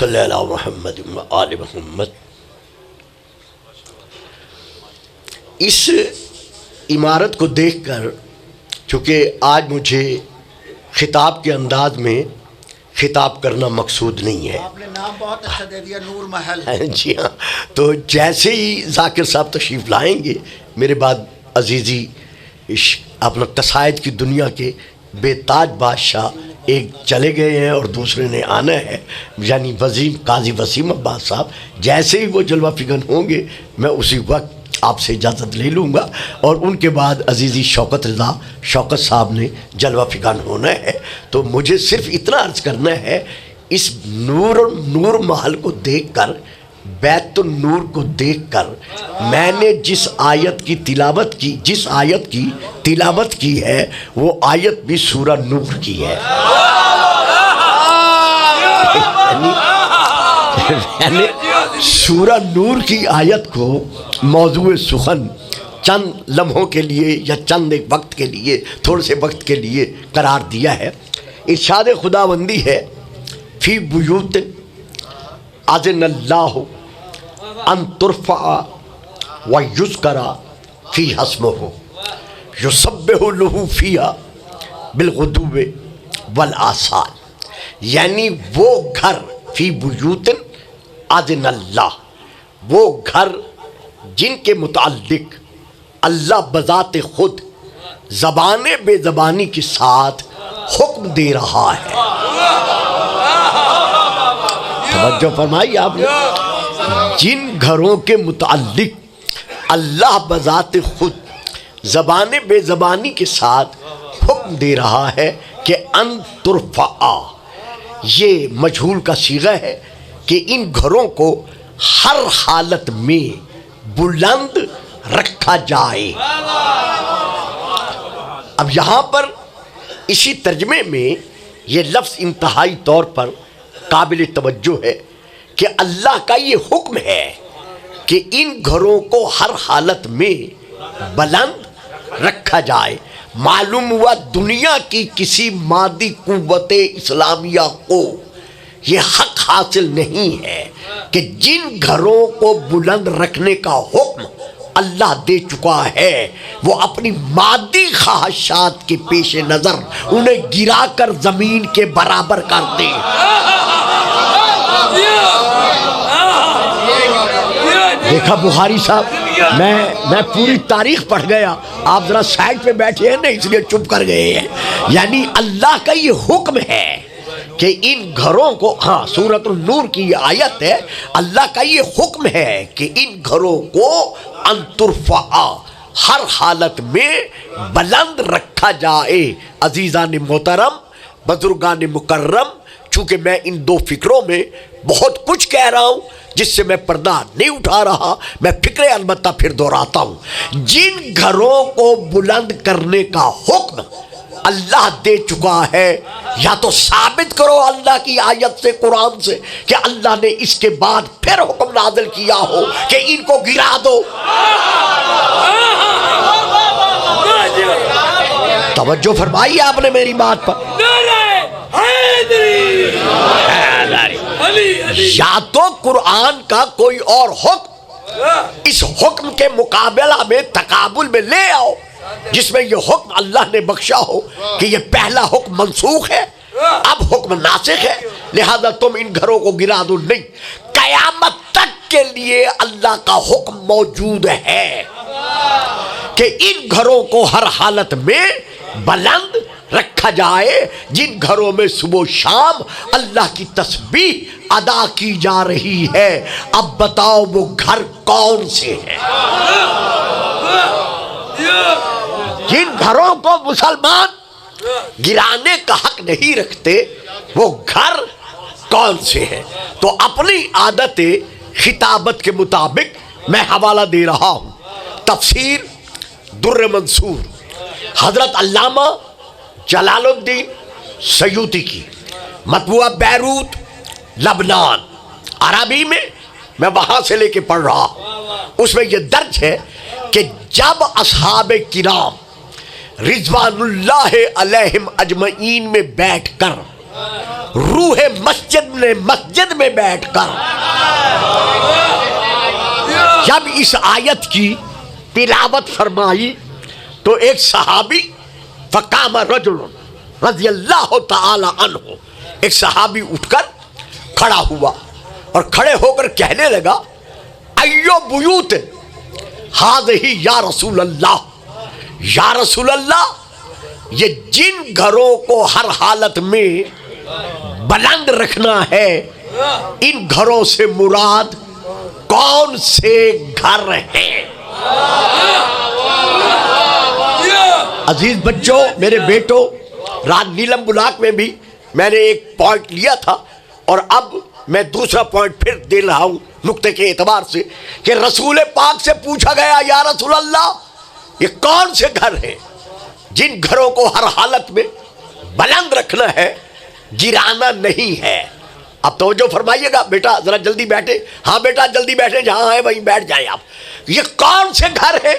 सल्लल्लाहु मुहम्मद व आले मुहम्मद। इस इमारत को देखकर, चूँकि आज मुझे खिताब के अंदाज में खिताब करना मकसूद नहीं है। आपने नाम बहुत अच्छा दे दिया, नूर महल। जी हाँ, तो जैसे ही जाकिर साहब तशरीफ़ लाएंगे मेरे बाद अजीज़ी अपना तसाइद की दुनिया के बेताज बादशाह एक चले गए हैं और दूसरे ने आना है, यानी वज़ीम काजी वसीम अब्बास साहब। जैसे ही वो जलवा फिगन होंगे मैं उसी वक्त आपसे इजाज़त ले लूँगा और उनके बाद अजीज़ी शौकत रज़ा शौकत साहब ने जलवा फिगान होना है। तो मुझे सिर्फ इतना अर्ज़ करना है, इस नूर महल को देखकर, बैतुन नूर को देखकर मैंने जिस आयत की तिलावत की है वो आयत भी सूरा नूर की है। यानी सूरा नूर की आयत को मौजूए सुखन चंद लम्हों के लिए या चंद एक वक्त के लिए, थोड़े से वक्त के लिए करार दिया है। इरशाद खुदाबंदी है, फी बुयूत अज़नल्लाहु अन तुरफ़ा व युज़करा फी हस्मुहु युसब्बिहु लहू फ़ीहा बिलग़ुदुव्वि वल आसाल। यानी वो घर, फी बुयूतिन अज़नल्लाह, वो घर जिनके मुताल्लिक अल्लाह बज़ात खुद ज़बाने बेज़बानी के साथ हुक्म दे रहा है। तवज्जो फरमाई आपने। जिन घरों के मुताल्लिक अल्लाह बज़ात खुद ज़बाने बेज़बानी के साथ हुक्म दे रहा है कि अन तुरफ़ा, ये मजहूल का सीगा है कि इन घरों को हर हालत में बुलंद रखा जाए। अब यहाँ पर इसी तर्जमे में ये लफ्ज़ इंतहाई तौर पर काबिल तवज्जो है कि अल्लाह का ये हुक्म है कि इन घरों को हर हालत में बुलंद रखा जाए। मालूम हुआ दुनिया की किसी मादी कुव्वत इस्लामिया को ये हक हासिल नहीं है कि जिन घरों को बुलंद रखने का हुक्म अल्लाह दे चुका है वो अपनी मादी ख्वाहिशात के पेश नज़र उन्हें गिराकर ज़मीन के बराबर कर दे। देखा बुखारी साहब, मैं पूरी तारीख पढ़ गया, आप ज़रा साइड पे बैठे हैं ना इसलिए चुप कर गए हैं। यानी अल्लाह का ये हुक्म है कि इन घरों को, हाँ सूरतुन नूर की ये आयत है, अल्लाह का ये हुक्म है कि इन घरों को अंतुरफ़ा हर हालत में बुलंद रखा जाए। अजीज़ान मोहतरम, बुजुर्गान मुकर्रम, चूँकि मैं इन दो फिक्रों में बहुत कुछ कह रहा हूँ जिससे मैं पर्दा नहीं उठा रहा, मैं फिक्रे अलबत्ता फिर दोहराता हूँ। जिन घरों को बुलंद करने का हुक्म अल्लाह दे चुका है, या तो साबित करो अल्लाह की आयत से, कुरान से, कि अल्लाह ने इसके बाद फिर हुक्म नाज़िल किया हो कि इनको गिरा दो। तवज्जो फरमाई आपने मेरी बात पर। या तो कुरान का कोई और हुक्म इस हुक्म के मुकाबला में तकाबुल में ले आओ जिसमें ये हुक्म अल्लाह ने बख्शा हो कि ये पहला हुक्म मनसूख है, अब हुक्म नासिख है, लिहाजा तुम इन घरों को गिरा दो। नहीं, कयामत तक के लिए अल्लाह का हुक्म मौजूद है कि इन घरों को हर हालत में बुलंद रखा जाए। जिन घरों में सुबह शाम अल्लाह की तस्बीह अदा की जा रही है, अब बताओ वो घर कौन से हैं? जिन घरों को मुसलमान गिराने का हक नहीं रखते वो घर कौन से हैं? तो अपनी आदत खिताबत के मुताबिक मैं हवाला दे रहा हूँ तफसीर दुर्र मंसूर हजरत अल्लामा जलालुद्दीन सयूती की, मतबूआ बैरूत लबनान, अरबी में मैं वहाँ से लेके पढ़ रहा हूँ। उसमें यह दर्ज है कि जब असहाबे किराम रिजवानुल्लाह अलैहिम अजमईन में बैठकर रूहे मस्जिद ने मस्जिद में बैठकर जब इस आयत की तिलावत फरमाई तो एक सहाबी फकाम रजुलन रज़ियल्लाहु ताला अन्हु, एक सहाबी उठकर खड़ा हुआ और खड़े होकर कहने लगा, अय्यो बुयूत हाज़िही या रसूल अल्लाह, या रसूल अल्लाह, ये जिन घरों को हर हालत में बुलंद रखना है, इन घरों से मुराद कौन से घर हैं? अजीज बच्चों, मेरे बेटों, रात नीलम बुलाक में भी मैंने एक पॉइंट लिया था और अब मैं दूसरा पॉइंट फिर दे रहा हूं नुक्ते के एतबार से कि रसूल पाक से पूछा गया, या रसूल अल्लाह, ये कौन से घर हैं जिन घरों को हर हालत में बुलंद रखना है, गिराना नहीं है? अब तवज्जो फरमाइएगा, बेटा जरा जल्दी बैठे। हाँ बेटा जल्दी बैठे, जहां है वहीं बैठ जाए आप। ये कौन से घर हैं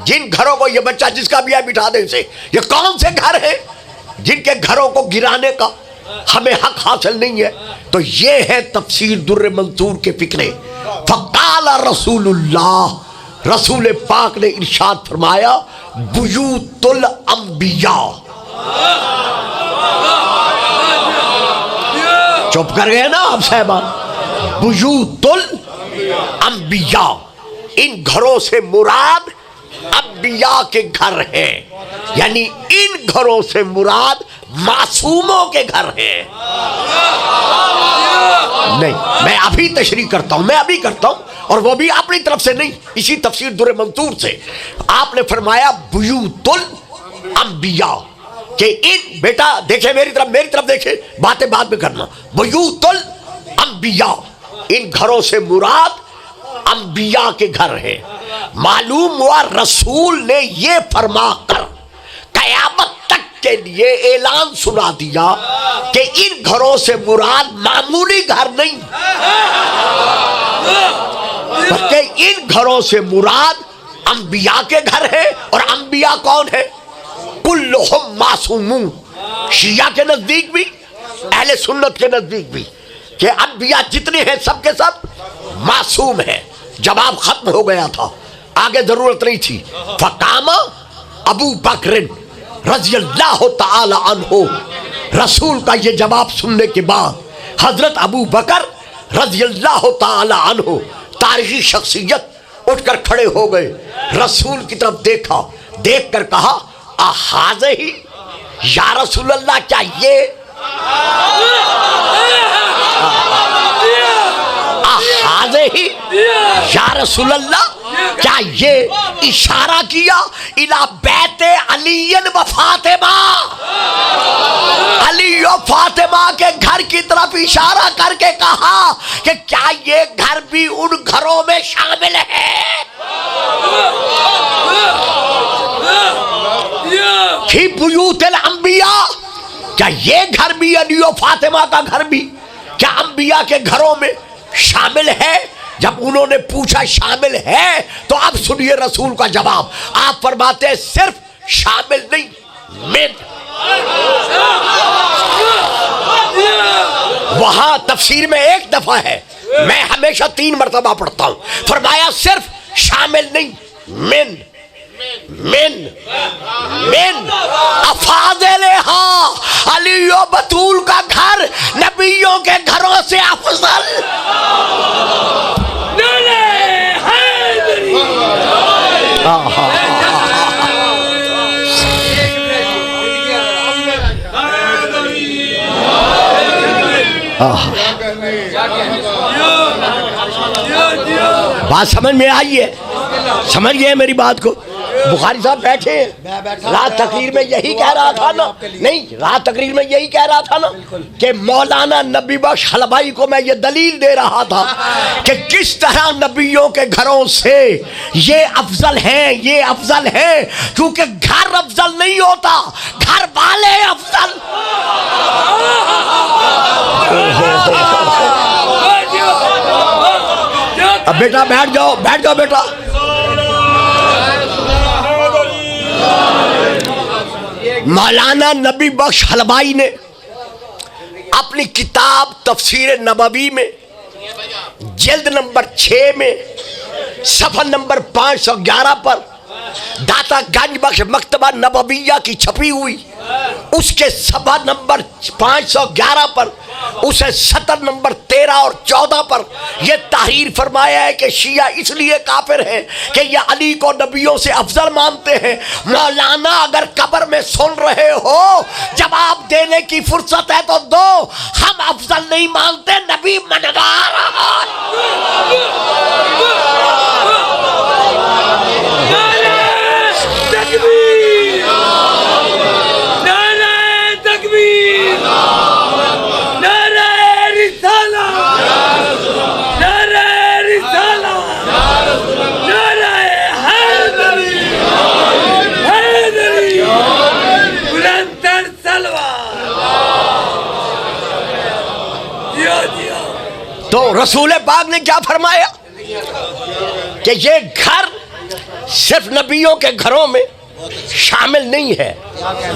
जिन घरों को, ये बच्चा जिसका भी है बिठा दे इसे, ये कौन से घर हैं जिनके घरों को गिराने का हमें हक हासिल नहीं है? तो ये है तफसीर दुर्र मंसूर के फिक्रे। फकाल रसूलुल्लाह, रसूल पाक ने इरशाद फरमाया, बुयूतुल अंबिया। चुप कर गए ना आप साहबान? बुयूतुल अंबिया, इन घरों से मुराद अंबिया के घर हैं, यानी इन घरों से मुराद मासूमों के घर हैं। नहीं, मैं अभी तशरीह करता हूं, मैं अभी करता हूं, और वो भी अपनी तरफ से नहीं, इसी तफसीर दुर्र मंसूर से। आपने फरमाया बुयूतुल अंबिया कि इन, बेटा देखे मेरी तरफ देखे, बातें बाद में करना। बुयूतुल अंबिया, इन घरों से मुराद अंबिया के घर हैं। मालूम हुआ रसूल ने ये फरमा कर कयामत तक के लिए ऐलान सुना दिया कि इन घरों से मुराद मामूली घर नहीं, बल्कि इन घरों से मुराद अंबिया के घर है। और अंबिया कौन है? कुल्लुहुम मासूमून, शिया के नजदीक भी, अहले सुन्नत के नजदीक भी, कि अंबिया जितने हैं सब के सब मासूम है। जवाब खत्म हो गया था, आगे जरूरत नहीं थी। फकामा अबू बकर रज़ियल्लाहु ताला अन्हु, रसूल का ये जवाब सुनने के बाद हजरत अबू बकर रज़ियल्लाहु ताला अन्हु, तारीखी शख्सियत, उठकर खड़े हो गए, रसूल की तरफ देखा, देख कर कहा, अहाज़िही या रसूल अल्लाह, क्या ये अहाज़िही या रसूल अल्लाह, क्या ये इशारा किया इला बैते अलीयन व फातिमा, अली और फातिमा के घर की तरफ इशारा करके कहा कि क्या ये घर भी उन घरों में शामिल है? फी बुयूतिल अंबिया, क्या ये घर भी, अली और फातिमा का घर भी, क्या अंबिया के घरों में शामिल है? जब उन्होंने पूछा शामिल है, तो अब सुनिए रसूल का जवाब। आप फरमाते हैं सिर्फ शामिल नहीं, में। वहां तफसीर में एक दफा है, मैं हमेशा 3 मरतबा पढ़ता हूं। फरमाया सिर्फ शामिल नहीं, मिन मिन मिन अफाज़िलहा, अली और बतूल का घर नबियों के घरों से अफजल। बात समझ में आई है? समझ गए मेरी बात को? बुखारी साहब बैठे हैं, रात तकरीर में यही कह रहा था ना, नहीं रात तकरीर में यही कह रहा था ना कि मौलाना नबी बख्श हलवाई को मैं ये दलील दे रहा था कि किस तरह नबियों के घरों से ये अफजल हैं, ये अफजल हैं, क्योंकि घर अफजल नहीं होता, घर वाले अफजल। अब बेटा बैठ जाओ बेटा। मौलाना नबी बख्श हलवाई ने अपनी किताब तफसीर नबवी में जिल्द नंबर 6 में सफ़ा नंबर 511 पर दाता गंज बख्श मकतबा नबविया की छपी हुई उसके सफ़ा नंबर 511 पर उसे सतर नंबर 13 और 14 पर यह तहरीर फरमाया है कि शिया इसलिए काफिर हैं कि यह अली को नबियों से अफजल मानते हैं। मौलाना अगर कब्र में सुन रहे हो जवाब देने की फुर्सत है तो दो, हम अफजल नहीं मानते, नबी मनवा रहा तो रसूल पाक ने क्या फरमाया कि ये घर सिर्फ नबियों के घरों में शामिल नहीं है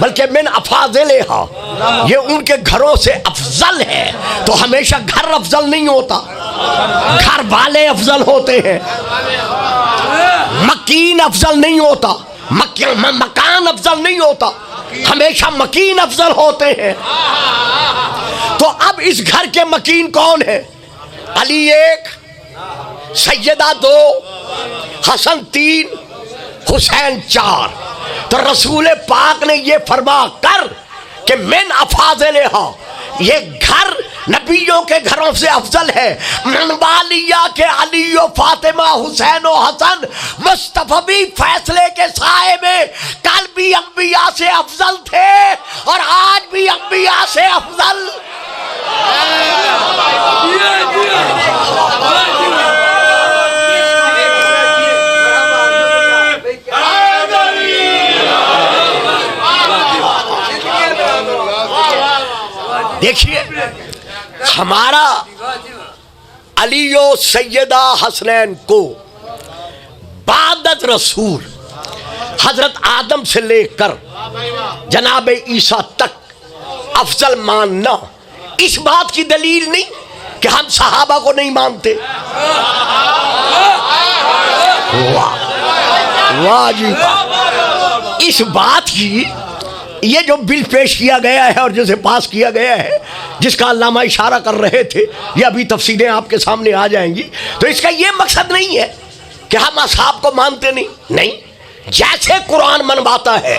बल्कि मिन अफाज़िलहा, ये उनके घरों से अफजल है। तो हमेशा घर अफजल नहीं होता, घर वाले अफजल होते हैं। मकीन अफजल नहीं होता, मकान अफजल नहीं होता, हमेशा मकीन अफजल होते हैं। तो अब इस घर के मकीन कौन है? अली 1, सैयदा 2, हसन 3, हुसैन 4। तो रसूल पाक ने ये फरमा कर कि मिन अफाज़िलहा, ये घर नबियों के घरों से अफजल है। मनवालिया के अली व फातिमा, हुसैन व हसन मुस्तफवी फैसले के साए में कल भी अंबिया से अफजल थे और आज भी अंबिया से अफजल। देखिए हमारा अली और सैयदा हसनैन को बादत रसूल हजरत आदम से लेकर जनाब ईसा तक अफजल मानना इस बात की दलील नहीं कि हम सहाबा को नहीं मानते। वाह वाह जी वाह। इस बात की ये जो बिल पेश किया गया है और जिसे पास किया गया है, जिसका अल्लामा इशारा कर रहे थे, ये अभी तफसीलें आपके सामने आ जाएंगी। तो इसका ये मकसद नहीं है कि हम असहाब को मानते नहीं, जैसे कुरान मनवाता है।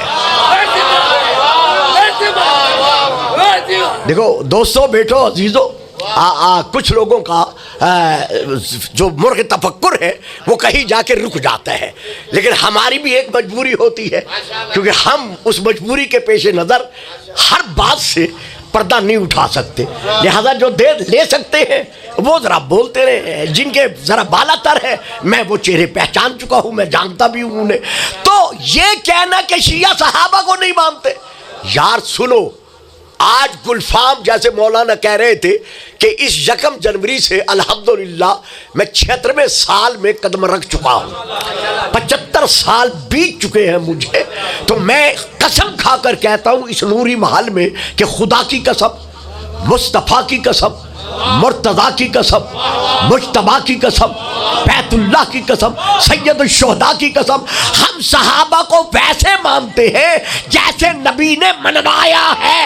देखो दोस्तों, बेटो, अजीजों, कुछ लोगों का जो मुर्ग तफक्कुर है वो कहीं जाके रुक जाता है, लेकिन हमारी भी एक मजबूरी होती है, क्योंकि हम उस मजबूरी के पेश नज़र हर बात से पर्दा नहीं उठा सकते। लिहाजा जो दे ले सकते हैं वो ज़रा बोलते रहे, जिनके ज़रा बालातर है मैं वो चेहरे पहचान चुका हूँ, मैं जानता भी हूँ उन्हें। तो ये कहना कि शिया सहाबा को नहीं मानते, यार सुनो, आज गुलफाम जैसे मौलाना कह रहे थे कि इस 1 जनवरी से अल्हम्दुलिल्लाह मैं 76वें साल में कदम रख चुका हूँ, 75 साल बीत चुके हैं मुझे। तो मैं कसम खाकर कहता हूँ इस नूरी महल में कि खुदा की कसम, मुस्तफ़ा की कसम, मुर्तज़ा की कसम, मुज्तबा की कसम, बैतुल्लाह की कसम, सैयद शुहदा की कसम, हम सहाबा को वैसे मानते हैं जैसे नबी ने मनवाया है।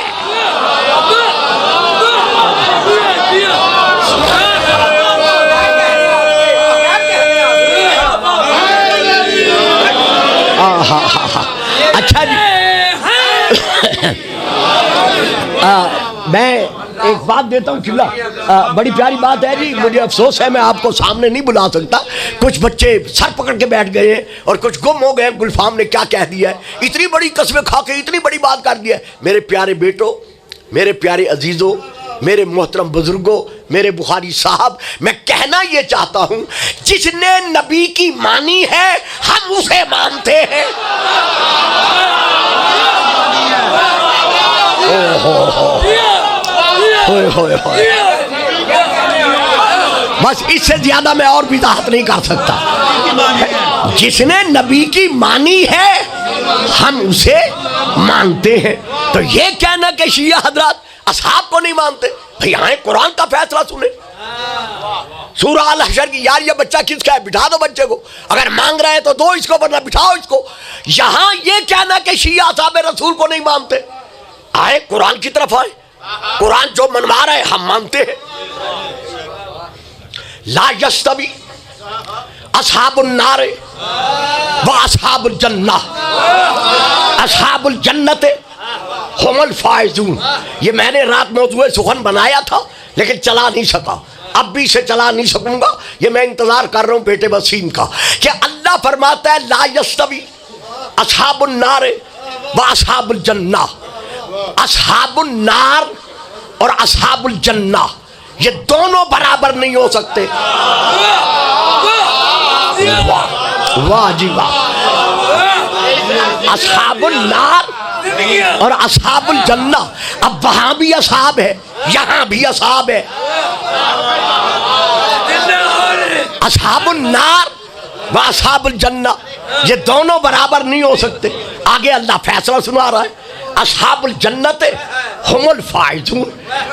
अच्छा जी, मैं एक बात देता हूँ किबला, बड़ी प्यारी बात है जी, मुझे अफसोस है मैं आपको सामने नहीं बुला सकता। कुछ बच्चे सर पकड़ के बैठ गए हैं और कुछ गुम हो गए। गुलफाम ने क्या कह दिया है, इतनी बड़ी कस्में खा के इतनी बड़ी बात कर दिया है। मेरे प्यारे बेटों, मेरे प्यारे अजीज़ों, मेरे मोहतरम बुजुर्गों, मेरे बुखारी साहब, मैं कहना ये चाहता हूँ, जिसने नबी की मानी है हम उसे मानते हैं। बस इससे ज्यादा मैं और भी वजाहत नहीं कर सकता। जिसने नबी की मानी है हम उसे मानते हैं। तो ये कहना कि शिया हजरात असहाब को नहीं मानते, भाई आए कुरान का फैसला सुने। सूरा अल हशर की, यार ये बच्चा किसका है, बिठा दो बच्चे को, अगर मांग रहे हैं तो दो इसको, वरना बिठाओ इसको। यहां ये कहना कि शिया साहब रसूल को नहीं मानते, आए कुरान की तरफ आए, कुरान जो मनवा रहे हम मानते हैं। ला यस्तवी असहाबुन नारे व असहाबुल जन्नह, असहाबुल जन्नत हुमुल फाइजून। ये मैंने रात मौजूए सुखन बनाया था लेकिन चला नहीं सका, अब भी से चला नहीं सकूंगा। ये मैं इंतजार कर रहा हूं बेटे वसीम का कि अल्लाह फरमाता है ला यस्तवी असहाबुन नारे व असहाबुल जन्नह, असहाबुल नार और असहाबुल जन्नह ये दोनों बराबर नहीं हो सकते। वाह वाह जी वाह। असहाबुल नार और असहाबुल जन्नह, अब वहां भी असहाब है यहां भी असहाब है। असहाबुल नार व असहाबुल जन्नह ये दोनों बराबर नहीं हो सकते। आगे अल्लाह फैसला सुना रहा है, असहाबुल जन्नत हुमुल फाइजून,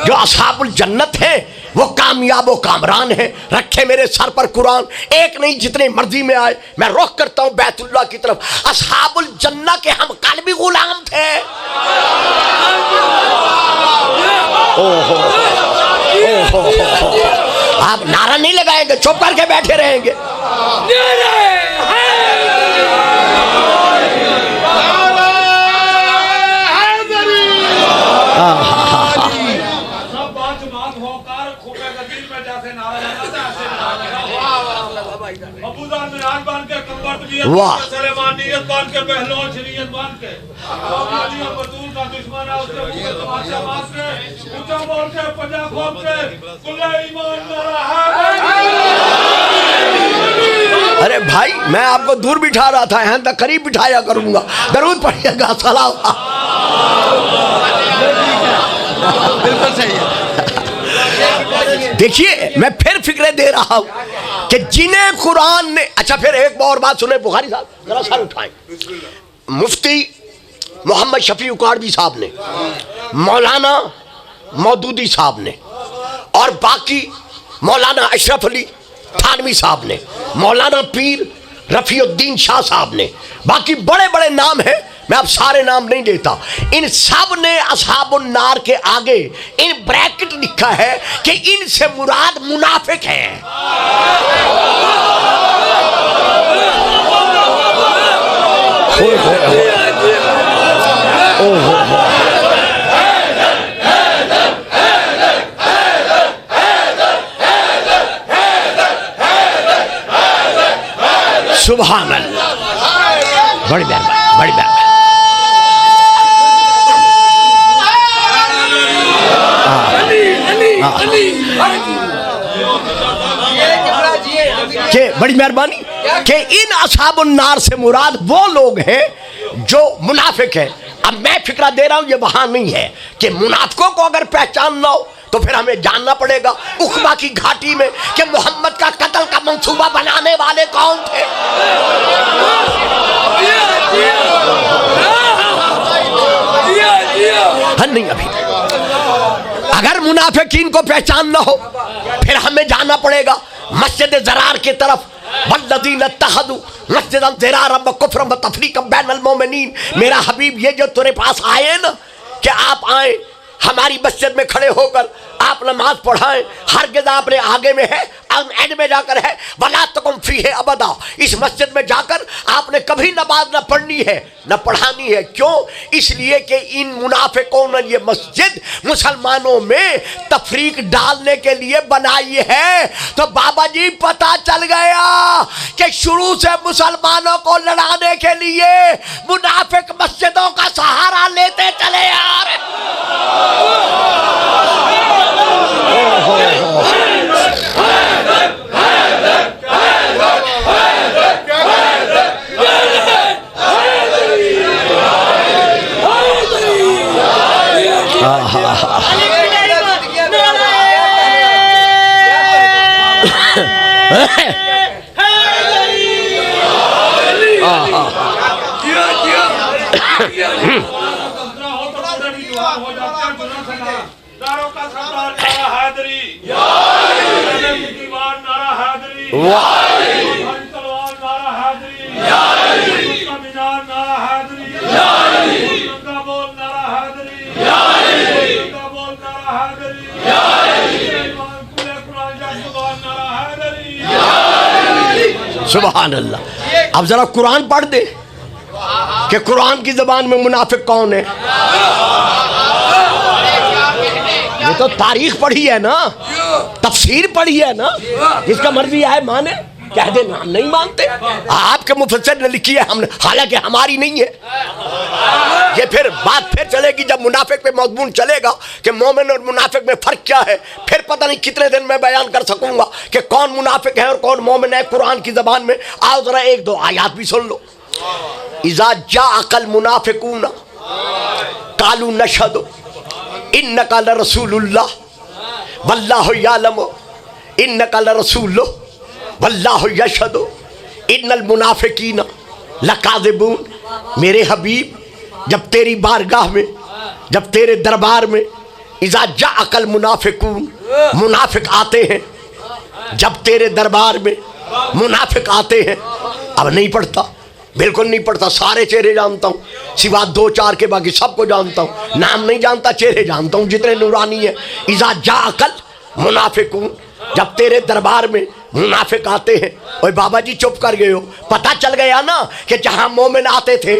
जो असहाबुल जन्नत है वो कामयाब व कामरान है। रखे मेरे सर पर कुरान, एक नहीं जितने मर्जी में आए। मैं रुख करता हूं बैतुल्लाह की तरफ। असहाबुल जन्नह के हम कल भी गुलाम थे। ओहो ओहो, आप नारा नहीं लगाएंगे, चुप करके बैठे रहेंगे। वाह अरे भाई मैं आपको दूर बिठा रहा था, यहाँ तक करीब बिठाया करूंगा। दरूद पढ़िएगा, सलाम। बिल्कुल सही है। देखिए मैं फिर फिक्रे दे रहा हूं कि जिन्हें कुरान ने, अच्छा फिर एक और बात सुने बुखारी साहब, जरा सर उठाएं। मुफ्ती मोहम्मद शफी उकाड़वी साहब ने, मौलाना मौदूदी साहब ने, और बाकी मौलाना अशरफ अली थानवी साहब ने, मौलाना पीर रफीउद्दीन शाह साहब ने, बाकी बड़े बड़े नाम हैं, मैं अब सारे नाम नहीं देता। इन सब ने असहाबुन नार के आगे इन ब्रैकेट लिखा है कि इनसे मुराद मुनाफिक हैं। सुभान अल्लाह, बड़ी मेहरबानी, बड़ी मेहरबानी। के बड़ी मेहरबानी कि इन असहाबुन नार से मुराद वो लोग हैं जो मुनाफिक हैं। अब मैं फिक्रा दे रहा हूं, ये वहां नहीं है कि मुनाफिकों को अगर पहचानना हो तो फिर हमें जानना पड़ेगा उकबा की घाटी में कि मोहम्मद का कत्ल का मंसूबा बनाने वाले कौन थे। नहीं, अभी अगर मुनाफिकीन को पहचानना हो फिर हमें जाना पड़ेगा मस्जिद ज़रार की तरफ। वल्लज़ीना इत्तख़ज़ू मस्जिदन ज़रारा व कुफ़रन व तफ़रीक़न बैनल मोमिनीन। मेरा हबीब, ये जो तेरे पास आए ना, कि आप आए हमारी मस्जिद में खड़े होकर आप नमाज पढ़ाएं, हरगिज़ आपने आगे में है एंड में जाकर है वला तकुम फीहे अबदा। इस मस्जिद में जाकर आपने कभी नमाज न पढ़नी है न पढ़ानी है। क्यों? इसलिए कि इन मुनाफिकों ने ये मस्जिद मुसलमानों में तफरीक डालने के लिए बनाई है। तो बाबा जी पता चल गया कि शुरू से मुसलमानों को लड़ाने के लिए मुनाफिक मस्जिदों का सहारा लेते चले आ रहे। वाह हरी तलवार नारा हैदरी, उसका मीनार नारा हैदरी, नंगा बोल नारा हैदरी, नंगा बोल नारा हैदरी, कुले कुरान का जुबान नारा हैदरी। सुभान अल्लाह। अब जरा कुरान पढ़ दे कि कुरान की जबान में मुनाफिक कौन है। ये तो तारीख पढ़ी है ना, तफसीर पढ़ी है ना, जिसका मर्जी है माने, कह दे हम नहीं मानते। आपके मुफस्सिर ने लिखी है, हमने, हालांकि हमारी नहीं है। ये फिर बात फिर चलेगी जब मुनाफिक पे मजमून चलेगा कि मोमिन और मुनाफिक में फर्क क्या है। फिर पता नहीं कितने दिन में बयान कर सकूंगा कि कौन मुनाफिक है और कौन मोमिन है कुरान की जबान में। आओ जरा एक दो आयात भी सुन लो। इज़ा जाअकल मुनाफिकूना कालू नशहदु इन्नका लरसूलुल्लाह वल्लाहु यअलमु इन्नका लरसूलुहु वल्लाहु यशहदु इन्नल मुनाफिकीना लकाज़िबून। मेरे हबीब, जब तेरी बारगाह में, जब तेरे दरबार में इज़ा जाअकल मुनाफिकून, मुनाफिक आते हैं, जब तेरे दरबार में मुनाफिक आते हैं। अब नहीं पढ़ता, बिल्कुल नहीं पढ़ता, सारे चेहरे जानता हूँ सिवा दो चार के, बाकी सबको जानता हूँ। नाम नहीं जानता, चेहरे जानता हूँ जितने नूरानी है। इज़ा जाअकल मुनाफिकून, जब तेरे दरबार में मुनाफिक आते हैं। ओए बाबा जी चुप कर गए हो, पता चल गया ना कि जहां मोमिन आते थे।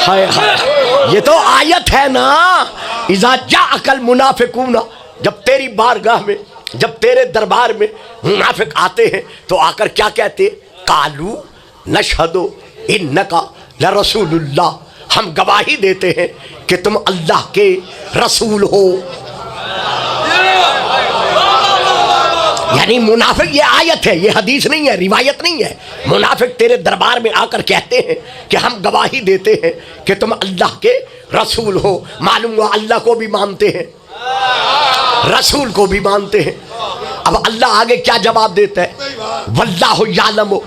हाय हाय, ये तो आयत है ना। इज़ा जाअकल मुनाफिकून, जब तेरी बारगाह में, जब तेरे दरबार में मुनाफिक आते हैं तो आकर क्या कहते हैं? कालू नशहदु इन्नका लरसूलुल्लाह, हम गवाही देते हैं कि तुम अल्लाह के रसूल हो। यानी मुनाफिक, ये आयत है, ये हदीस नहीं है, रिवायत नहीं है। मुनाफिक तेरे दरबार में आकर कहते हैं कि हम गवाही देते हैं कि तुम अल्लाह के रसूल हो। मालूम हुआ अल्लाह को भी मानते हैं, रसूल को भी मानते हैं। अब अल्लाह आगे क्या जवाब देता है? वल्लाहु यालमु,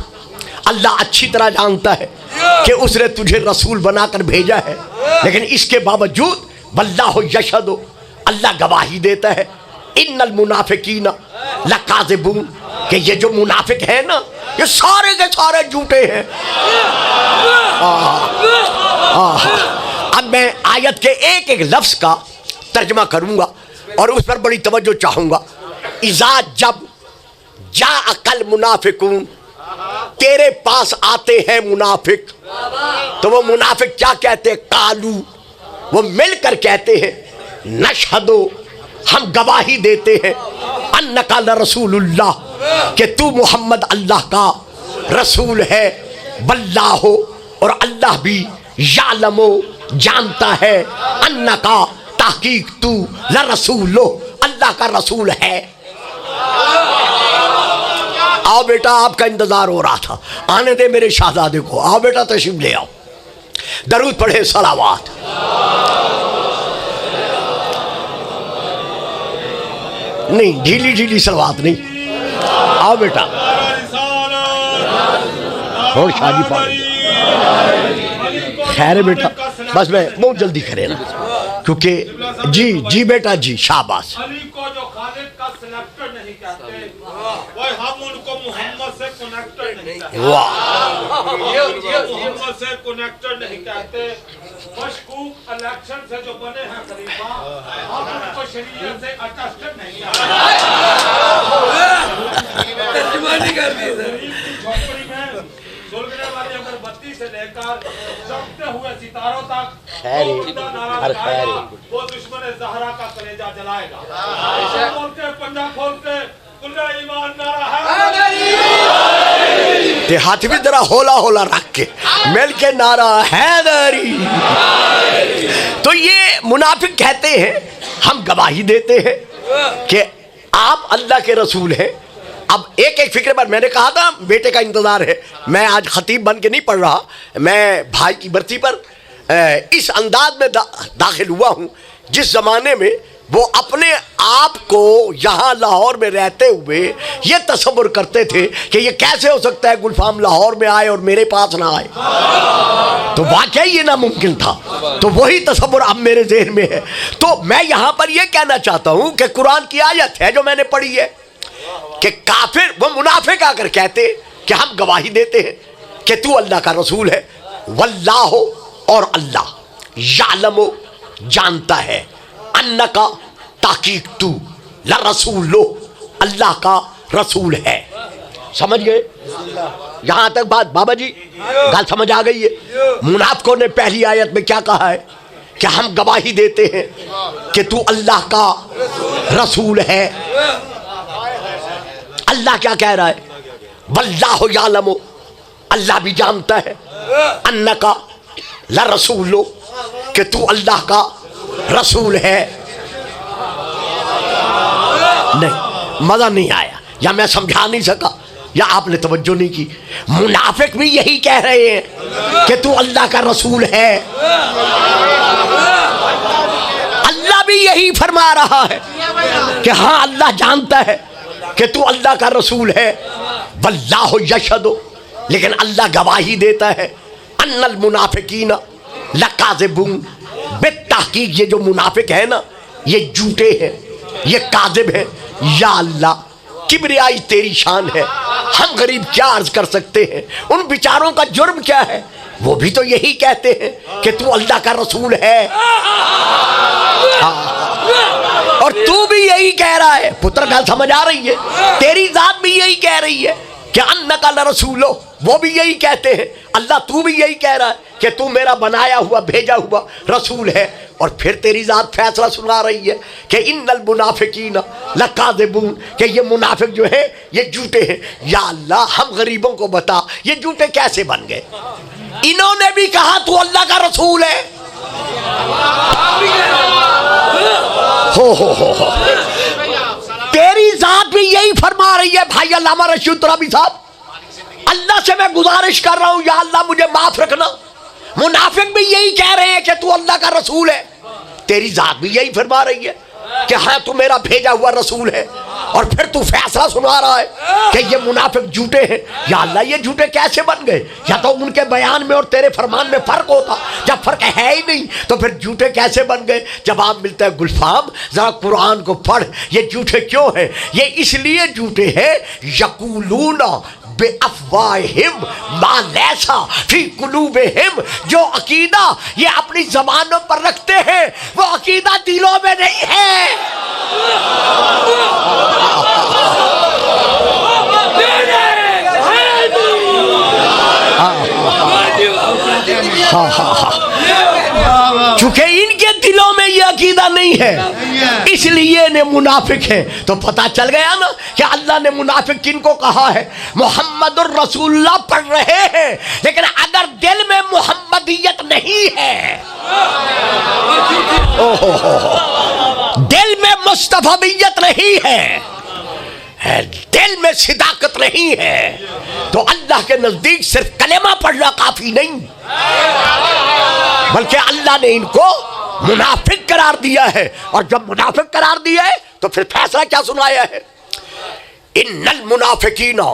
अल्लाह अच्छी तरह जानता है कि उसने तुझे रसूल बनाकर भेजा है, लेकिन इसके बावजूद वल्लाहु यशहदु, अल्लाह गवाही देता है, इन्नल मुनाफिकीना लकाज़िबून, कि ये जो मुनाफिक है ना, ये सारे के सारे झूठे हैं। अब मैं आयत के एक एक लफ्ज का तर्जमा करूंगा और उस पर बड़ी तवज्जो चाहूंगा। इज़ा, जब, जाअकल मुनाफिकून, तेरे पास आते हैं मुनाफिक, तो वो मुनाफिक क्या कहते हैं? कालू, वो मिलकर कहते हैं, नशहदु, हम गवाही देते हैं, अन्नका लरसूलुल्लाह, कि तू मोहम्मद अल्लाह का रसूल है। वल्लाहु, और अल्लाह भी, यालमु, जानता है, अन्नका, ताकीक तू, लरसूलो, अल्लाह का रसूल है। आओ बेटा, आपका इंतजार हो रहा था, आने दे मेरे शहजादे को। आओ बेटा, तशरीफ ले आओ, दरूद पढ़े, सलावात। नहीं, ढीली ढीली सलावात नहीं। आओ बेटा, और शादी पा खैर है बेटा, बस मैं बहुत जल्दी करे ना, क्योंकि जी जी बेटा जी, शाबाश। अली को जो खालिद का सिलेक्टर नहीं कहते, वो हम उनको मोहम्मद से कनेक्टर नहीं कहते। वाह, मोहम्मद से कनेक्टर नहीं कहते। मशकूक इलेक्शन से जो बने हैं खलीफा, हम उनको शरीयत से अटेस्टेड नहीं कहते। झोपड़ी में सुलगने वाली अगरबत्ती से लेकर चमकते हुए सितारों तक हर खैर, वो दुश्मन ज़हरा का कलेजा जलाएगा। खोल के, पंजा खोल के, कुल्ला ईमान नारा है। ते हाथ भी जरा होला होला रख के मिल के नारा हैदरी। तो ये मुनाफिक कहते हैं, हम गवाही देते हैं कि आप अल्लाह के रसूल हैं। अब एक एक फिक्रे पर, मैंने कहा था बेटे का इंतजार है, मैं आज खतीब बन के नहीं पढ़ रहा, मैं भाई की बर्सी पर इस अंदाज में दाखिल हुआ हूँ जिस जमाने में वो अपने आपको यहाँ लाहौर में रहते हुए ये तसव्वुर करते थे कि ये कैसे हो सकता है गुलफाम लाहौर में आए और मेरे पास ना आए, तो वाकई ये नामुमकिन था। तो वही तसव्वुर अब मेरे ज़हन में है। तो मैं यहाँ पर ये कहना चाहता हूँ कि कुरान की आयत है जो मैंने पढ़ी है कि काफिर वो मुनाफिक आकर कहते कि हम गवाही देते हैं कि तू अल्लाह का रसूल है, वल्लाह और अल्लाह यालमो जानता है, अन्नका ताकीक तू ला रसूल लो अल्लाह का रसूल है। समझ गए? यहां तक बात बाबा जी गल समझ आ गई है? मुनाफिकों ने पहली आयत में क्या कहा है कि हम गवाही देते हैं कि तू अल्लाह का रसूल है। अल्लाह क्या कह रहा है? वल्लाहु यालमु, अल्लाह भी जानता है, अन्नका ला रसूल लो कि तू अल्लाह का रसूल है। नहीं, मजा नहीं आया, या मैं समझा नहीं सका, या आपने तवज्जो नहीं की। मुनाफिक भी यही कह रहे हैं कि तू अल्लाह का रसूल है। अल्लाह भी यही फरमा रहा है कि हाँ अल्लाह जानता है कि तू अल्लाह का रसूल है। वल्लाहु यशहदु, लेकिन अल्लाह गवाही देता है, अन्नल मुनाफिकीना लकाज़िबून, बेतहकीक ये जो मुनाफिक है ना ये झूठे हैं, ये काज़िब हैं। या अल्लाह किबरियाई तेरी शान है, हम गरीब क्या अर्ज कर सकते हैं, उन बेचारों का जुर्म क्या है, वो भी तो यही कहते हैं कि तू अल्लाह का रसूल है। और तू भी यही कह रहा है, पुत्र गल समझ आ रही है? तेरी जात भी यही कह रही है कि अन्नका लरसूलो, वो भी यही कहते हैं। अल्लाह तू भी यही कह रहा है कि तू मेरा बनाया हुआ भेजा हुआ रसूल है। और फिर तेरी जात फैसला सुना रही है कि इन्नल मुनाफिकीना लकाज़िबून, कि ये मुनाफिक जो है ये झूठे हैं। या अल्लाह हम गरीबों को बता ये झूठे कैसे बन गए? इन्होंने भी कहा तू अल्लाह का रसूल है। हो तेरी जात भी यही फरमा रही है। भाई अल्लामा रशीद तुराबी साहब, अल्लाह से मैं गुजारिश कर रहा हूं, या अल्लाह मुझे माफ रखना। मुनाफिक भी यही कह रहे हैं कि तू अल्लाह का रसूल है, तेरी जात भी यही फरमा रही है कि हाँ तू मेरा भेजा हुआ रसूल है। और फिर तू फैसला सुना रहा है कि ये मुनाफिक झूठे हैं। या अल्लाह ये झूठे कैसे बन गए? या तो उनके बयान में और तेरे फरमान में फर्क होता, जब फर्क है ही नहीं तो फिर झूठे कैसे बन गए? जवाब मिलता है गुलफाम जरा कुरान को पढ़, ये झूठे क्यों हैं? ये इसलिए झूठे हैं यकूलूना बेअफ़वाहिम मा लैसा फी कुलूबिहिम, जो अकीदा ये अपनी ज़बानों पर रखते हैं वो अकीदा दिलों में नहीं है। चूंकि इनके दिलों में ये अकीदा नहीं है इसलिए ने मुनाफिक है। तो पता चल गया ना कि अल्लाह ने मुनाफिक किनको कहा है? मोहम्मदुर रसूलुल्लाह पढ़ रहे हैं लेकिन अगर दिल में मोहम्मदियत नहीं है, दिल में मुस्तफावियत नहीं है, दिल में सिदाकत नहीं है, तो अल्लाह के नजदीक सिर्फ कलेमा पढ़ना काफी नहीं, बल्कि अल्लाह ने इनको मुनाफिक करार दिया है। और जब मुनाफिक करार दिया है तो फिर फैसला क्या सुनाया है? इन्नल मुनाफिकीना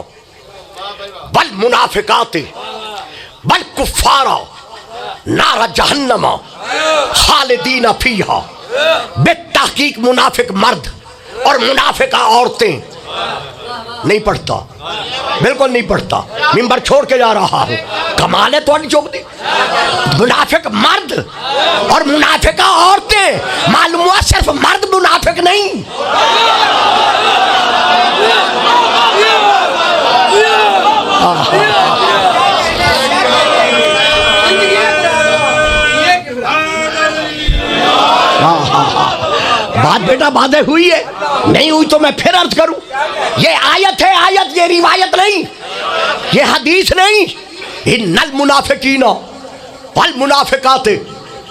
वल मुनाफिकाति वल कुफ्फारा नारा जहन्नमा खालिदीना फीहा। बेतहकीक मुनाफिक मर्द और मुनाफिका औरतें नहीं पढ़ता, बिल्कुल नहीं पढ़ता, मिंबर छोड़ के जा रहा हूं। कमाल है तो चौक दी। मुनाफिक मर्द और मुनाफिका औरतें, मालूम हुआ सिर्फ मर्द मुनाफिक नहीं। बात बेटा बातें हुई है, नहीं हुई तो मैं फिर अर्ज करूं। ये आयत है, आयत, ये रिवायत नहीं, ये हदीस नहीं। इन्नल मुनाफिकीना वल मुनाफिकात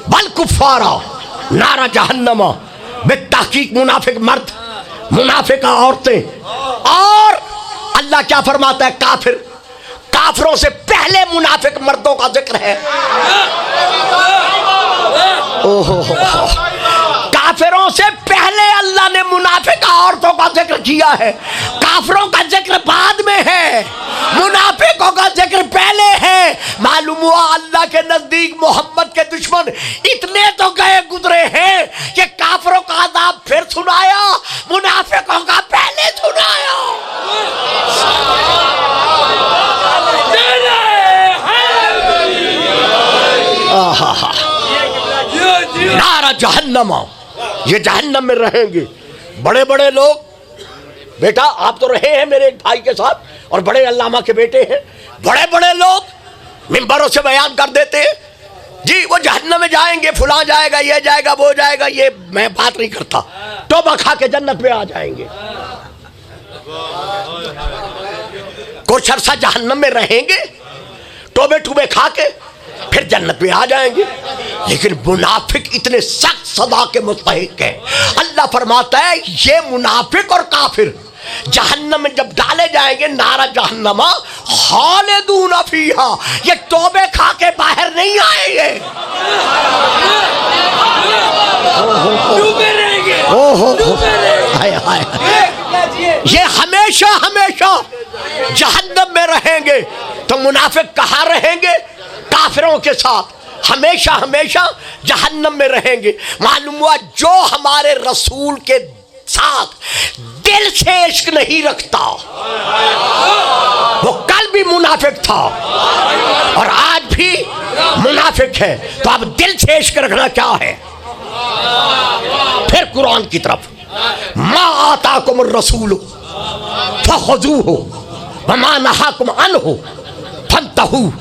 वल कुफ्फारा नारा जहन्नमा। बेतहकीक मुनाफिक मर्द, मुनाफिका औरतें। और अल्लाह क्या फरमाता है? काफिर, काफिरों से पहले मुनाफिक मर्दों का जिक्र है। ओहो, काफिरों से पहले अल्लाह ने मुनाफिक किया है। काफिरों का जिक्र बाद में है, मुनाफिकों का जिक्र पहले है। मालूम हुआ अल्लाह के नजदीक मोहम्मद के दुश्मन इतने तो गए गुजरे हैं कि काफिरों का अज़ाब फिर सुनाया, मुनाफिकों का पहले सुनाया। नारा जहन्नम, ये जहन्नम में रहेंगे बड़े बड़े लोग। बेटा आप तो रहे हैं मेरे एक भाई के साथ और बड़े अल्लामा के बेटे हैं। बड़े बड़े लोग मिंबरों से बयान कर देते हैं जी वो जहन्नम में जाएंगे, फुला जाएगा, ये जाएगा, वो जाएगा। ये मैं बात नहीं करता, तौबा खा के जन्नत में आ जाएंगे। कुछ अरसा जहन्नम में रहेंगे, तौबे टूबे खा के फिर जन्नत में आ जाएंगे। लेकिन मुनाफिक इतने सख्त सदा के मुस्तहिक है। अल्लाह फरमाता है ये मुनाफिक और काफिर जहन्नम में जब डाले जाएंगे, नारा जहन्नमा खालिदून फीहा, ये तौबे खा के बाहर नहीं आएंगे। ये हमेशा हमेशा जहन्नम में रहेंगे। तो मुनाफिक कहाँ रहेंगे? काफिरों के साथ हमेशा हमेशा जहन्नम में रहेंगे। मालूम हुआ जो हमारे रसूल के साथ दिल से इश्क नहीं रखता वो कल भी मुनाफिक था और आज भी मुनाफिक है। तो अब दिल से इश्क रखना क्या है? फिर कुरान की तरफ, मा आताकुम रसूल फखुज़ूहु वमा नहाकुम अन्हु फंतहू,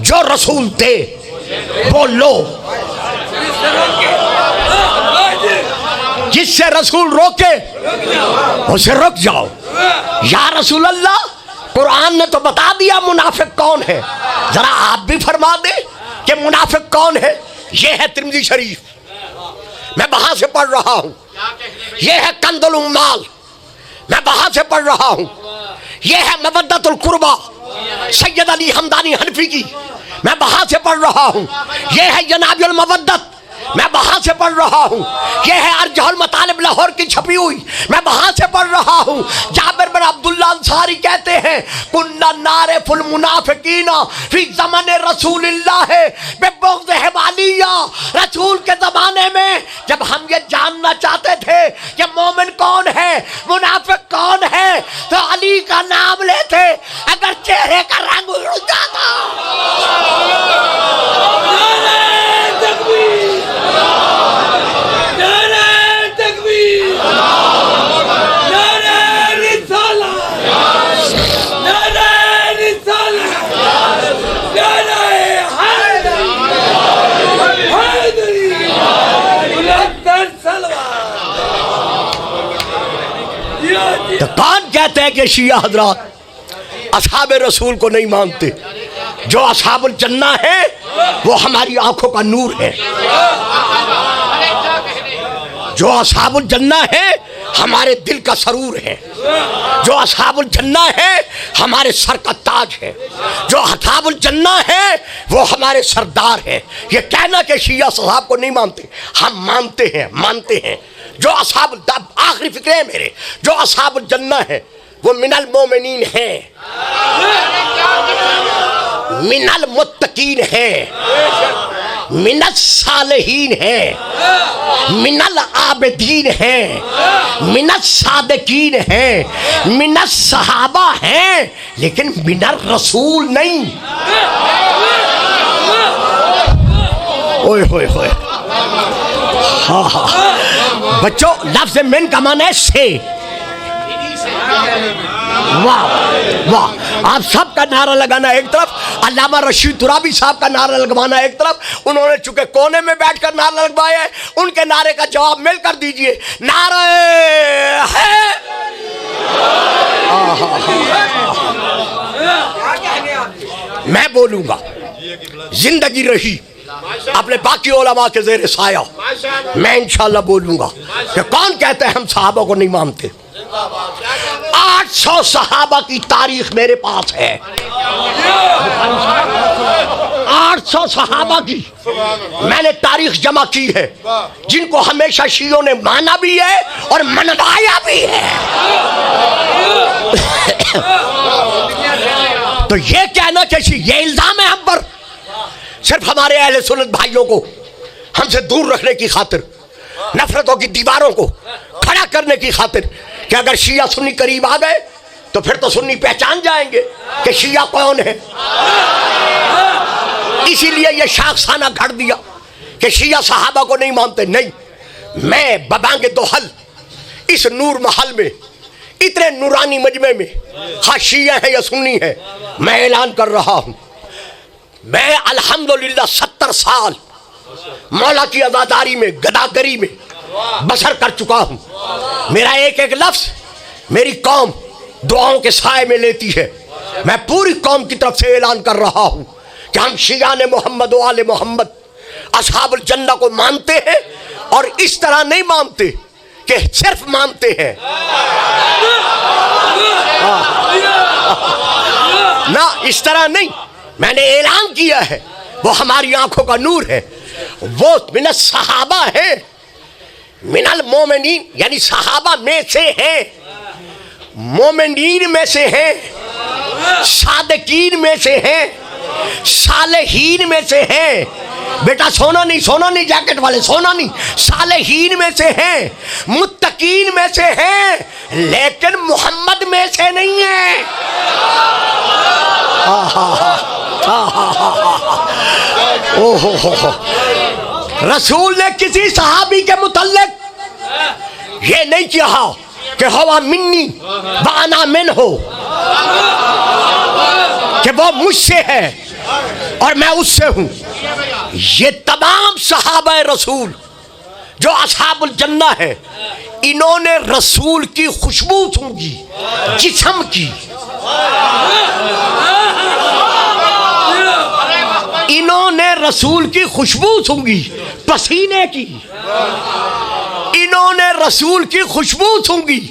जो रसूल थे वो लो, जिससे रसूल रोके उसे रुक जाओ। या रसूल अल्लाह, कुरान ने तो बता दिया मुनाफिक कौन है, जरा आप भी फरमा दे कि मुनाफिक कौन है। ये है तिर्मिज़ी शरीफ, मैं वहां से पढ़ रहा हूं। ये है कंदुल उम्माल, मैं वहां से पढ़ रहा हूं। ये है मवद्दतुल कुर्बा सैयद अली हमदानी हनफी की, मैं वहां से पढ़ रहा हूं। यह है जनाबुल मवद्दत, मैं वहां से पढ़ रहा हूं। यह है अर्जुल मतालिब लाहौर की छपी हुई, मैं वहां से पढ़ रहा हूं। जाबिर बिन अब्दुल्लाह अंसारी कहते हैं कुन्ना नारिफुल मुनाफिकीना फी ज़माने रसूलिल्लाह बिबुग़्ज़ हिवालिया, रसूल के जमाने में जब हम ये जानना चाहते थे कि मोमिन कौन है, मुनाफिक कौन है, तो अली का नाम लेते, अगर चेहरे का रंग उड़ जाता। तो कौन कहते हैं कि शिया हजरात असहाब रसूल को नहीं मानते? जो असहाबुल जन्ना है वो हमारी आंखों का नूर है, जो असहाबुल जन्ना है हमारे दिल का सरूर है, जो असहाबुल जन्ना है हमारे सर का ताज है, जो असहाबुल जन्ना है वो हमारे सरदार है। ये कहना कि शिया सहाब को नहीं मानते, हम मानते हैं। जो असहाबुल, आखिरी फिक्र है मेरे, जो असहाबुल जन्ना है वो मिनल मोमिनीन है, मिनल मुत्तकीन है, मिनल सालिहीन है, मिनल आबिदीन है, मिनल सादिकीन है, मिनल सहाबा है, लेकिन मिनल रसूल नहीं। ओए होए होए, हाँ बच्चों, लफ्ज़ मिन का माना है से। वाह वाह, आप सबका नारा लगाना एक तरफ, अल्लामा रशीद तुराबी साहब का नारा लगवाना एक तरफ। उन्होंने चूंकि कोने में बैठकर नारा लगवाया है, उनके नारे का जवाब मिलकर दीजिए, नारा है। मैं बोलूंगा, जिंदगी रही अपने बाकी उलमा के ज़ेरे साया, मैं इंशाल्लाह बोलूंगा कि कौन कहते हैं हम सहाबा को नहीं मानते। 8 800 सहाबा की तारीख मेरे पास है, 800 सहाबा की मैंने तारीख जमा की है, जिनको हमेशा शियों ने माना भी है और मनवाया भी है। तो ये कहना चाहिए, ये इल्जाम है हम पर, सिर्फ हमारे अहले सुन्नत भाइयों को हमसे दूर रखने की खातिर, नफरतों की दीवारों को खड़ा करने की खातिर, कि अगर शिया सुन्नी करीब आ गए तो फिर तो सुन्नी पहचान जाएंगे कि शिया कौन है। इसीलिए ये शाखसाना घड़ दिया कि शिया सहाबा को नहीं मानते। नहीं, मैं बबांगे दोहल इस नूर महल में, इतने नूरानी मजमे में, हाँ शिया है या सुन्नी है, मैं ऐलान कर रहा हूं, मैं अल्हम्दुलिल्लाह 70 साल मौला की अदादारी में, गदागरी में बसर कर चुका हूं। मेरा एक एक लफ्ज मेरी कौम दुआओं के साए में लेती है। मैं पूरी कौम की तरफ से ऐलान कर रहा हूं कि हम शियाने मोहम्मद व आले मोहम्मद असहाबुल जन्नह को मानते हैं, और इस तरह नहीं मानते कि सिर्फ मानते हैं, ना इस तरह नहीं, मैंने ऐलान किया है। वो हमारी आंखों का नूर है, वो मिनल सहाबा है, मिनल मोमिनीन, यानी सहाबा में से है, मोमिनीन में से है, सादिकीन में से है, सालेहीन में से है। बेटा सोना नहीं जैकेट वाले, सोना नहीं, सालेहीन में से है, मुत्तकीन में से है, लेकिन मोहम्मद में से नहीं है। ओहो, रसूल ने किसी सहाबी के मुतल्लिक ये नहीं कहा कि हवा मिन्नी वाना मिन हो, कि वो मुझसे है और मैं उससे हूं। ये तमाम सहाबा रसूल जो असहाबुल जन्नह है, इन्होंने रसूल की खुशबू सूंघी, जिस्म की, इन्होंने रसूल की खुशबू सूंघी, पसीने की, इन्होंने रसूल की खुशबू सूंघी,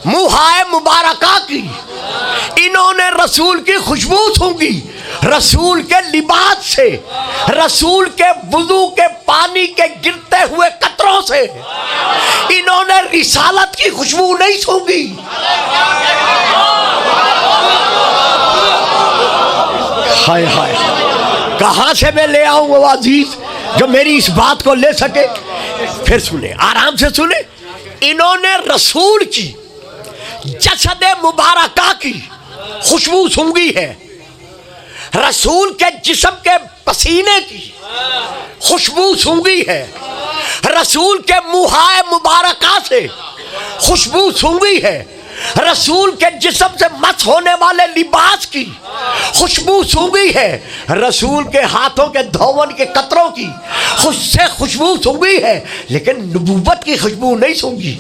मुहाए मुबारका की, इन्होंने रसूल की खुशबू सूंघी, रसूल के लिबास से, रसूल के वुजू के पानी के गिरते हुए कतरों से, इन्होंने रिसालत की खुशबू नहीं सूंघी। हाय हाय, कहां से मैं ले आऊं वो अजीज जो मेरी इस बात को ले सके। फिर सुने, आराम से सुने, इन्होंने रसूल की जसद मुबारका की खुशबू सूंघी है, रसूल के जिस्म के पसीने की खुशबू सूंघी है, रसूल के मुहाए मुबारका से खुशबू सूंघी है, रसूल के जिस्म से मस होने वाले लिबास की खुशबू सूंघी है, रसूल के हाथों के धोवन के कतरों की से खुशबू सूंघी है, लेकिन नबूवत की खुशबू नहीं सूंघी,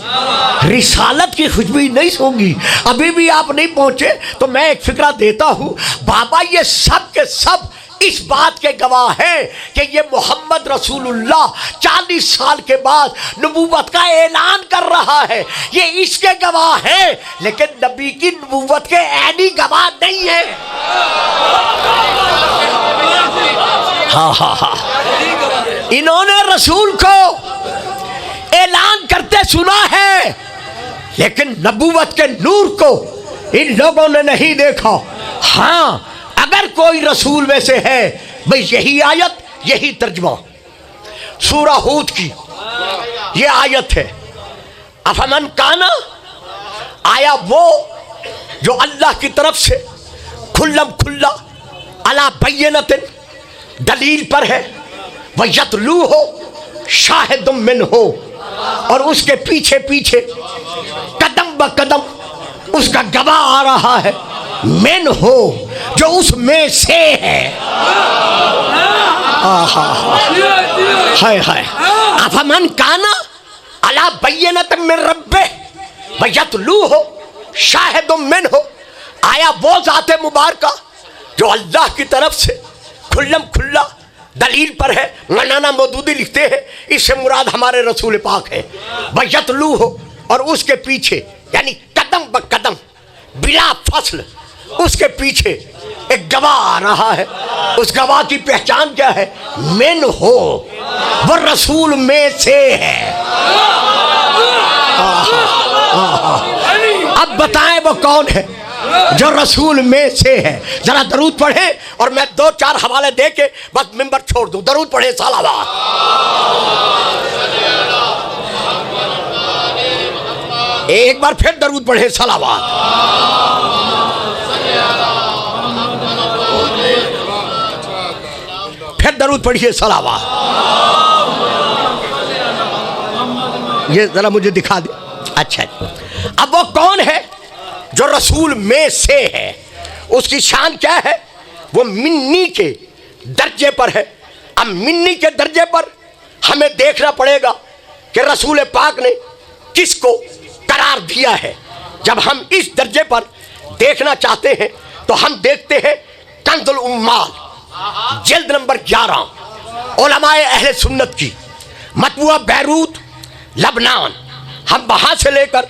रिसालत की खुशबू नहीं सूंघी। अभी भी आप नहीं पहुंचे तो मैं एक फिक्रा देता हूं, बाबा ये सब के सब इस बात के गवाह हैं कि ये मोहम्मद रसूलुल्लाह 40 साल के बाद नबूवत का ऐलान कर रहा है, ये इसके गवाह हैं, लेकिन नबी की नबूवत के ऐनी गवाह नहीं है। हाँ, इन्होंने रसूल को ऐलान करते सुना है, लेकिन नबूवत के नूर को इन लोगों ने नहीं देखा। हाँ, अगर कोई रसूल में से है, भाई यही आयत, यही तर्जुमा सूरा हूद की ये आयत है, अफमन काना, आया वो जो अल्लाह की तरफ से खुल्लम खुल्ला अला बैयनतिन दलील पर है, वह यतलू हो शाहिदुम मिन हो, और उसके पीछे पीछे कदम ब कदम उसका गवाह आ रहा है, मिन हो जो उसमें से है। हाय हाय, अफमन काना अला बैयनत मिन रब्बे वयतलू हो शाहिदुम मिन हो, आया वो ज़ाते मुबारका जो अल्लाह की तरफ से खुल्लम खुल्ला दलील पर है। मौलाना मौदूदी लिखते हैं इससे मुराद हमारे रसूल पाक है। वयतलू हो, और उसके पीछे यानी कदम ब कदम बिला फसल उसके पीछे एक गवाह आ रहा है। उस गवाह की पहचान क्या है? मेन हो, वो रसूल में से है। अब बताएं वो कौन है जो रसूल में से है? जरा दरूद पढ़े और मैं 2-4 हवाले दे के बस मिंबर छोड़ दूं। दरूद पढ़े सलावत। एक बार फिर दरूद पढ़े सलावत। फिर दरूद पढ़िए सलावत। ये जरा मुझे दिखा दे। अच्छा, अब वो कौन है जो रसूल में से है? उसकी शान क्या है? वो मिन्नी के दर्जे पर है। अब मिन्नी के दर्जे पर हमें देखना पड़ेगा कि रसूल पाक ने किसको करार दिया है। जब हम इस दर्जे पर देखना चाहते हैं तो हम देखते हैं कंजुल उम्माल जिल्द नंबर 11 उलमाए अहले सुन्नत की मतबूआ बैरूत लबनान। हम वहां से लेकर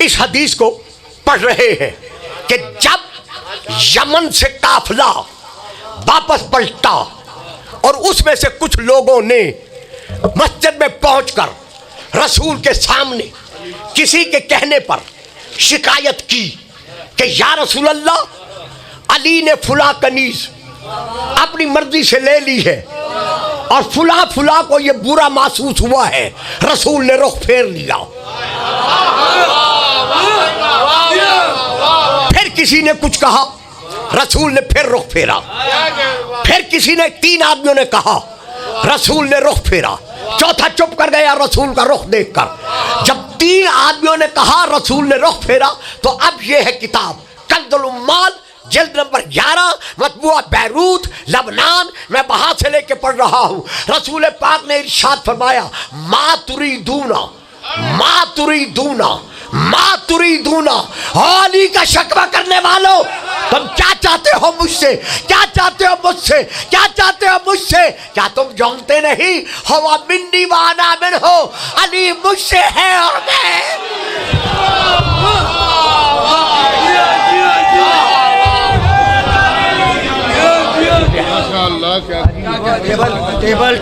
इस हदीस को पढ़ रहे हैं कि जब यमन से काफिला वापस पलटा और उसमें से कुछ लोगों ने मस्जिद में पहुंचकर रसूल के सामने किसी के कहने पर शिकायत की कि या रसूल अल्लाह, अली ने फुला कनीज अपनी मर्जी से ले ली है और फुला फुला को ये बुरा महसूस हुआ है। रसूल ने रुख फेर लिया। फिर किसी ने कुछ कहा, रसूल ने फिर रुख फेरा। फिर किसी ने 3 आदमियों ने कहा, रसूल ने रुख फेरा। चौथा चुप कर गया रसूल का रुख देखकर। जब 3 आदमियों ने कहा, रसूल ने रुख फेरा, तो अब यह है किताब कंजुल उम्माल जिल्द नंबर 11 मतबूआ बैरूत लबनान। मैं वहां से लेके पढ़ रहा हूं। रसूल पाक ने इरशाद फरमाया, मा तुरीदूना मा तुरीदूना मा तुरीदूना। अली का शकवा करने वालों, तुम क्या चाहते हो मुझसे? क्या चाहते हो मुझसे? क्या चाहते हो मुझसे? क्या तुम जानते नहीं हो वह मिन्नी वाना मिन हो? अली मुझसे है और मैं। Table table